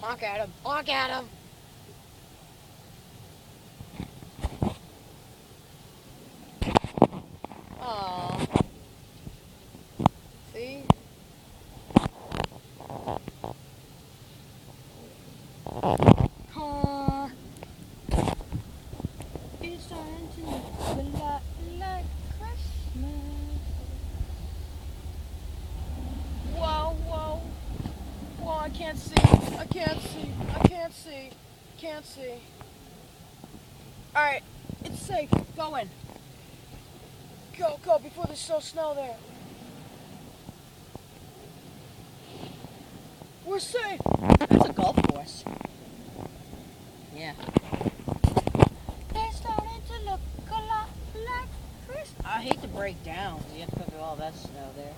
Honk at him. Honk at him. Aww. See? Aww. It's starting to look a lot like Christmas. Whoa, whoa. Whoa, I can't see. I can't see. I can't see. Can't see. Alright, it's safe. Go in. Go, go, before there's so snow there. We're safe. That's a golf course. Yeah. It's starting to look a lot like Christmas. I hate to break down. You have to put all that snow there.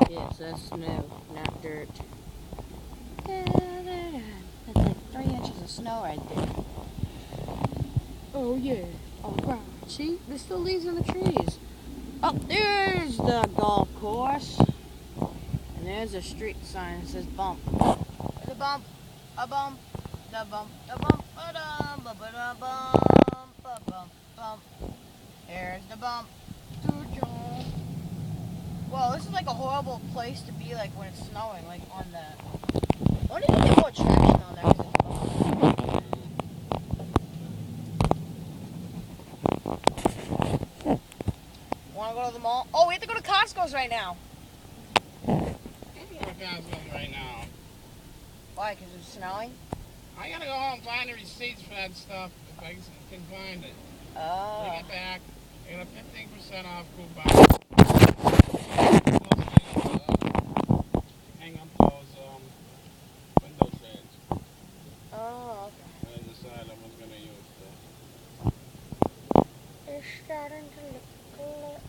Yes, that's snow, not dirt. That's like 3 inches of snow right there. Oh yeah. Alright. See? There's still leaves in the trees. Oh, there's the golf course. And there's a street sign that says bump. There's a bump. A bump. The bump. The bump. Ba-dum. Ba-ba-dum. Bump. Ba-bump. Bump. There's the bump. Well, this is like a horrible place to be like when it's snowing, like on the... I wonder if you get more traction on there. Want to go to the mall? Oh, we have to go to Costco's right now. I'm going to Costco's right now. Why? Because it's snowing? I got to go home and find the receipts for that stuff if I can find it. Oh. Bring it back. I got a 15% off coupon. Hang up those window shades. Oh, okay. I decided I was going to use It's starting to look like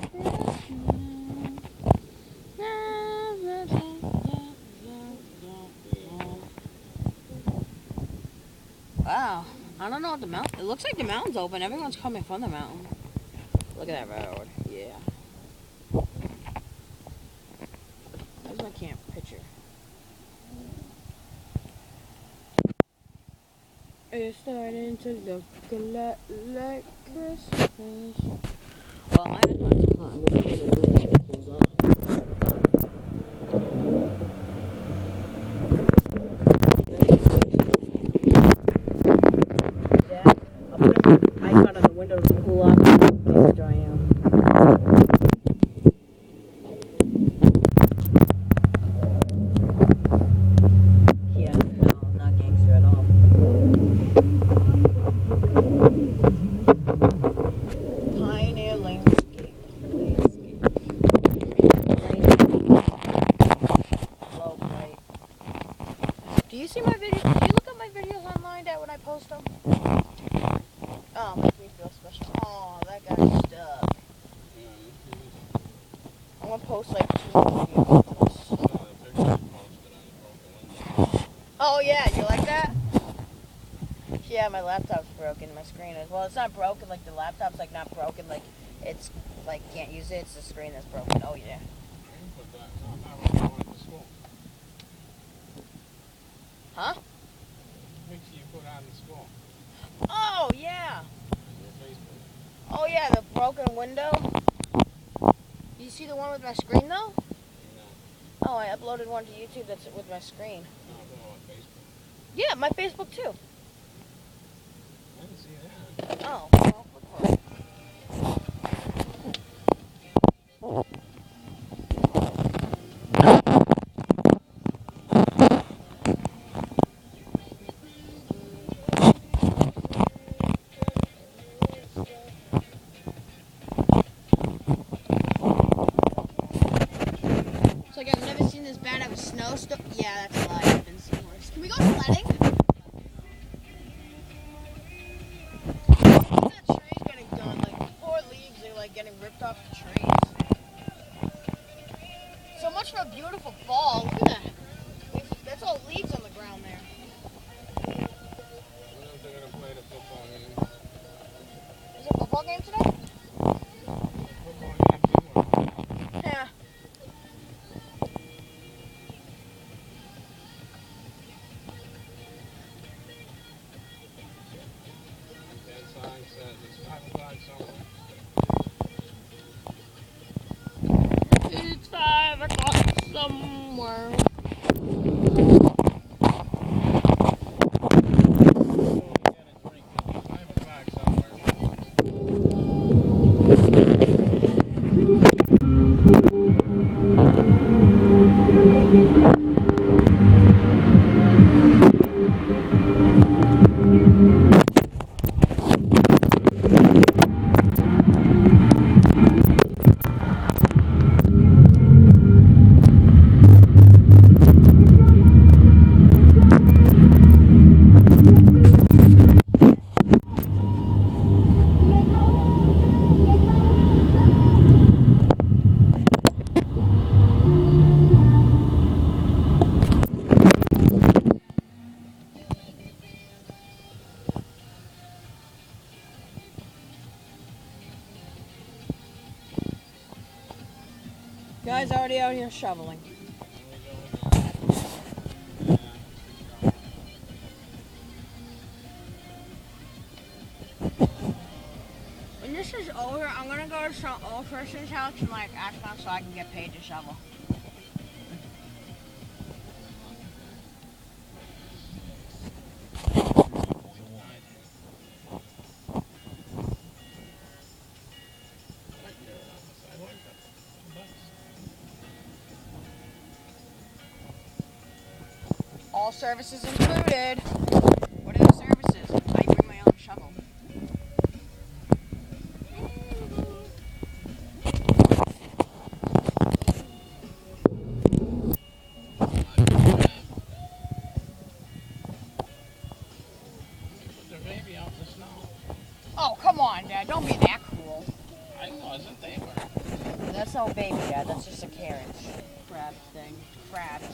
Christmas. Wow. I don't know what the mountain... It looks like the mountain's open. Everyone's coming from the mountain. Look at that road. Yeah. There's my camp picture. It's starting to look a lot like Christmas. Well, I had I got on the window to cool off and dry out. Yeah, no, not gangster at all. Pioneer landscape. Low light. Do you see my video? Do you look at my videos online, Dad, when I post them? Oh, makes me feel special. Oh, that guy's stuck. I'm gonna post like 2 videos. Oh yeah, you like that? Yeah, my laptop's broken. My screen is. Well, it's not broken. Like the laptop's like not broken. Like it's like can't use it. It's the screen that's broken. Oh yeah. Huh? Which you put on the school. Oh yeah. Oh yeah, the broken window. You see the one with my screen though? No. Oh, I uploaded one to YouTube that's with my screen. No, I'm on Facebook. Yeah, my Facebook too. I didn't see that. Oh. Well, look for it. So like I've never seen this bad of a snowstorm. Yeah, that's a lie. I've been seen worse. Can we go sledding? What's that tree getting done? Like poor leaves are like getting ripped off the trees. So much for a beautiful fall. Look at that. That's all leaves on the ground there. When else they're going to play the football game? Is there a football game today? Football game tomorrow. Yeah. somewhere. It's 5 o'clock somewhere. Guy's already out here shoveling. When this is over, I'm gonna go to some old person's house and like ask them so I can get paid to shovel. All services included. What are the services? I bring my own shovel. Put the baby out in the snow. Oh, come on, Dad. Don't be that cruel. I wasn't. They were. That's no baby, Dad. That's just a carrot. Crab thing. Crabs.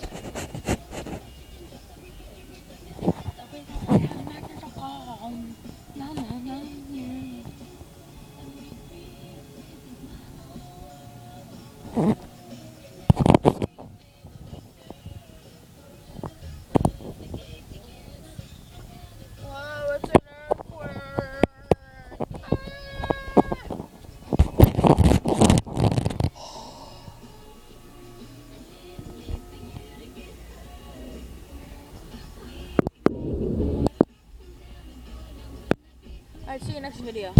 Oh, it's an earthquake. Alright, see you next video.